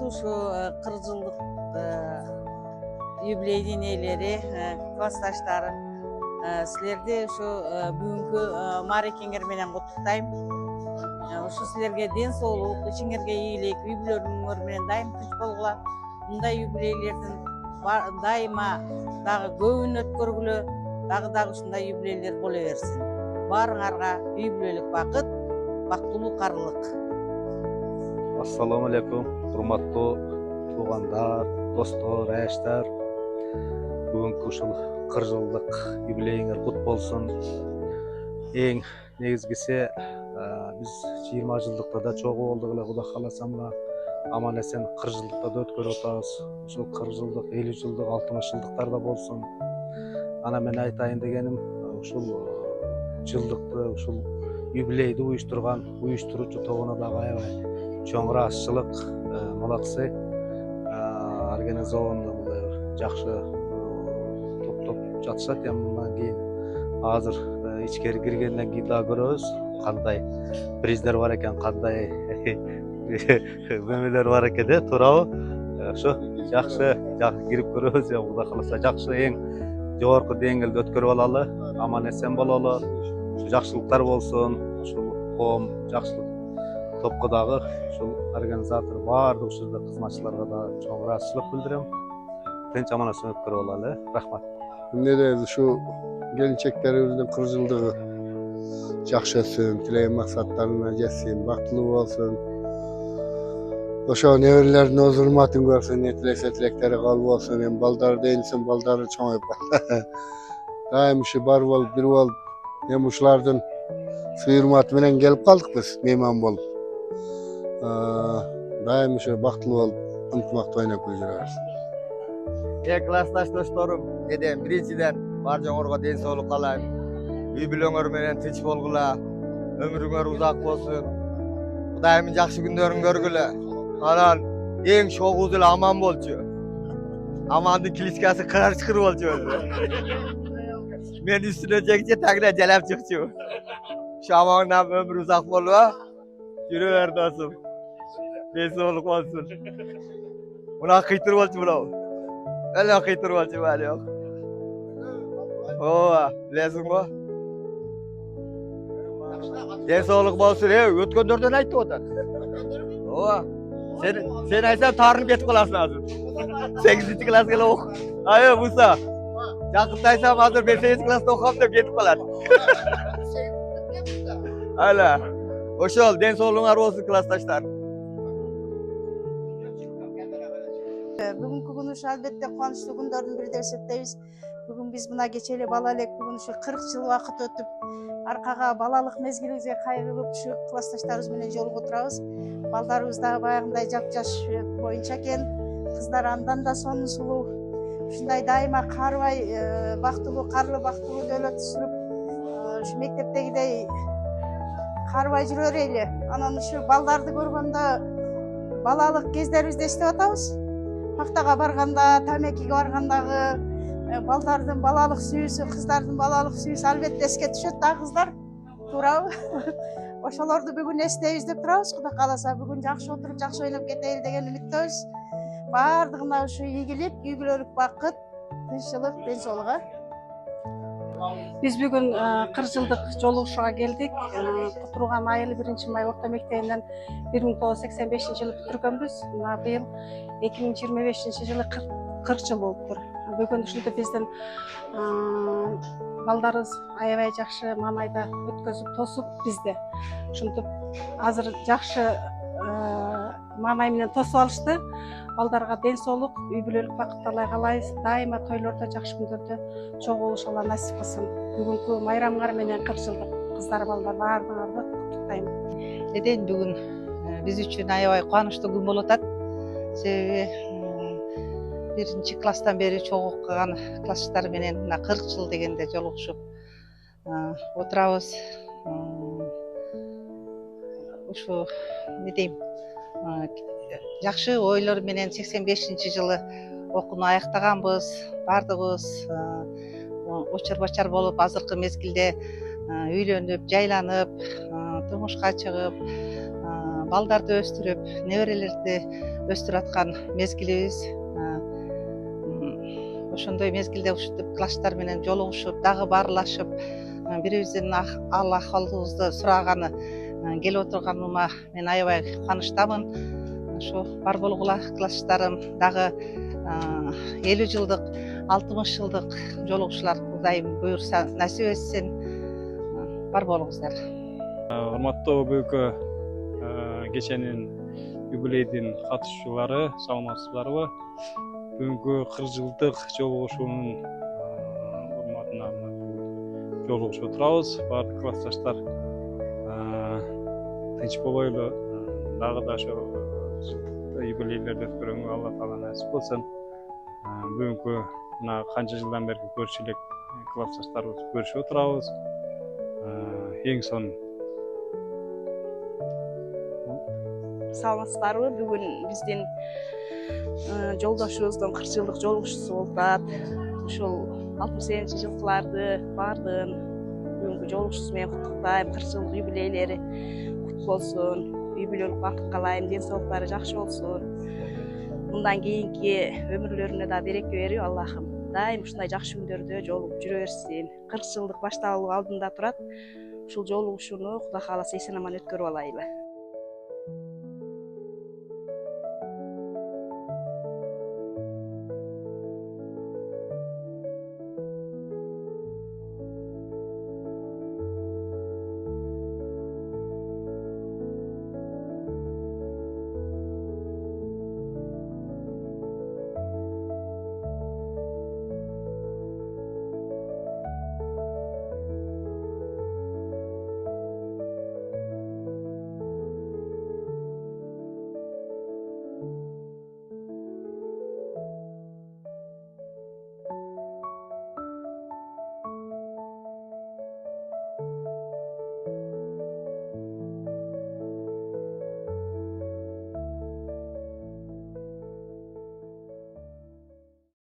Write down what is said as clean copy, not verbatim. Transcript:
ушу 40 жылдык юбилейдин ээлери, классташтарым, силерди ушу бүгүнкү мааракеңер менен куттуктайм. Ушу силерге ден соолук, ичиңерге ийгилик, үй бүлөлөрүңөр менен дайым тынч болгула. Мындай юбилейлердин дайыма дагы көбүн өткөргүлө, дагы ушундай юбилейлер боло берсин. Баарыңарга үй бүлөлүк бакыт, бактылуу карылык. Ассаламу алейкум, урматтуу туугандар, достор, аяштар. Бүгүнкү ушул 40 жылдык юбилейиңер кут болсун. Эң негизгиси биз 20 жылдыкта да чогуу болдук эле, Кудай кааласа мына аман эсен 40 жылдыкта да өткөрүп атабыз. Ушул 40 жылдык, 50 жылдык, 60 жылдыктар да болсун. Ана мен айтайын дегеним, ушул жылдыкты, ушул юбилейди уюштуруучу тобуна дагы аябай чоң ыраазычылык, молодцы. Организован жакшы топтоп жатышат. Мындан кийин азыр ичкери киргенден кийин дагы көрөбүз кандай приздер бар экен, кандай мөмелер бар экен, туурабы? Ошо жакшы кирип көрөбүз. Кудай кааласа жакшы, эң жогорку деңгээлде өткөрүп алалы, аман эсен бололу. Жакшылыктар болсун. Ушул коом жакшылык топко дагы, ушул организатор баардык ушул жерде кызматчыларга да чоң ыраазычылык билдирем. Тынч аман эсен өткөрүп алалы. Рахмат. Эмне дейбиз, ушу келинчектерибиздин 40 жылдыгы жакшы өтсүн, тилеген максаттарына жетсин, бактылуу болсун. Ошо неберелердин өз урматын көрсүн, не тилесе тилектери кабыл болсун. Эми балдар дейинсин, балдары чоңоюп калды. Дайым ушу бар болуп, бир болуп, эми ушулардын сый урматы менен келип калдык биз, мейман болуп. Дайым ушу бактылуу болуп, ынтымактуу ойноп жүрөбүз. Классташ досторум, биринчиден бар жоңорго ден соолук каалайм. Үй бүлөңөр менен тынч болгула, өмүрүңөр узак болсун. Кудайым жакшы күндөрүн көргүлө. Анан эң чогуу эле аман болчу. Амандын кличкасы Кырарчкыр болчу өзү. Мен үстүнө жекче, тагына жалап чыкчу. Шу амандан өмүр узак болуп, жүрө бер досум. Ден соолук болсун. Мына кыйтыр болчу мынау. Эле кыйтыр болчу бали жок. Ооба, билесиң го? Ден соолук болсун, өткөндөрдөн айтып атат. Ооба. Sen айтсаң тарынып кетип каласың азыр. 8 класска эле окуп. Муса. Жакында айтсам азыр мен 8 класста окуам деп кетип калат. Айла. Ошол ден соолугуңар болсун классташтар. Бүгүнкү күн ушу албетте кубанычтуу күндөрдүн бири деп эсептейбиз. Бүгүн биз мына кечээ эле бала элек, бүгүн ушу 40 жыл убакыт өтүп, аркага балалык мезгилибизге кайрылып, ушу классташтарыбыз менен жолугуп отурабыз. Балдарыбыз дагы баягындай жап-жаш боюнча экен, кыздар андан да сонун сулуу. Ушундай дайыма карыбай, бактылуу, карлы бактылуу дөөлөт сүрүп, ушу мектептегидей карыбай жүрө берели. Анан ушу балдарды көргөндө балалык кездерибизди эстеп атабыз. Пактага барганда, тамекиге баргандагы балдардын балалык сүйүүсү, кыздардын балалык сүйүүсү албетте эске түшөт да, кыздар. Туурабы? Ошолорду бүгүн эстейбиз деп турабыз. Кудай кааласа бүгүн жакшы отуруп, жакшы ойноп кетели деген үмүттөбүз. Баардыгына ушу ийгилик, үй бүлөлүк бакыт, тынччылык, ден соолук. Биз бүгүн 40 жылдык жолугушууга келдик. Кутурган айыл 1-май орто мектебинен 1985-жылы бүтүргөнбүз. Мына быйыл 2025-жылы 40 жыл болуптур. Бүгүн ушинтип биздин балдарыбыз аябай жакшы мамайда өткөзүп тосуп бизди. Ушинтип азыр жакшы мамай менен тосуп алышты. Балдарга ден соолук, үй бүлөлүк бакыт каалайбыз. Дайыма тойлордо, жакшы күндөрдө чогуу болушуга насип кылсын. Бүгүнкү майрамыңар менен 40 жылдык кыздар, балдар баардыгыңарды куттуктайм. Бүгүн биз үчүн аябай кубанычтуу күн болуп атат. Себеби 1-класстан бери чогуу окуган классташтар менен мына 40 жыл дегенде жолугушуп отурабыз. Ушу эмне дейм, жакшы ойлор менен 85-жылы окууну аяктаганбыз. Баардыгыбыз очор бачар болуп, азыркы мезгилде үйлөнүп, жайланып, турмушка чыгып, балдарды өстүрүп, неберелерди өстүрүп аткан мезгилибиз. Ошондой мезгилде ушинтип класстар менен жолугушуп, дагы баарлашып, бирибиздин ал акыбалыбызды сураганы келип отурганыма мен аябай кубанычтамын. Ушу бар болгула класстарым дагы 50 жылдык, 60 жылдык жолугушуулар Кудайым буюрса насип этсин. Бар болуңуздар. Урматтуу бүгүнкү кеченин юбилейдин катышуучулары, саламатсыздарбы? Бүгүнкү 40 жылдык жолугушуунун урматына жолугушуп отурабыз. Баардык классташтар тынч болойлу, дагы да ошо юбилейлерди өткөрүүгө Алла таала насип кылсын. Бүгүнкү мына канча жылдан берки көрүшү элек классташтарыбыз көрүшүп отурабыз. Эң сонун. Саламатсыздарбы? Бүгүн биздин жолдошубуздун 40 жылдык жолугушуусу болуп атат. Ушул 68-жылкыларды баардыгын бүгүнкү жолугушуусу менен куттуктайм. 40 жылдык юбилейлери кут болсун. Үй-бүлөлүк бакыт каалайм, ден соолуктары жакшы болсун. Мындан кийинки өмүрлөрүнө да береке берип Аллахым дайым ушундай жакшы күндөрдө жолугуп жүрө берсин. 40 жылдык башталуу алдында турат. Ушул жолугушууну Кудай кааласа эсен аман өткөрүп алайлы.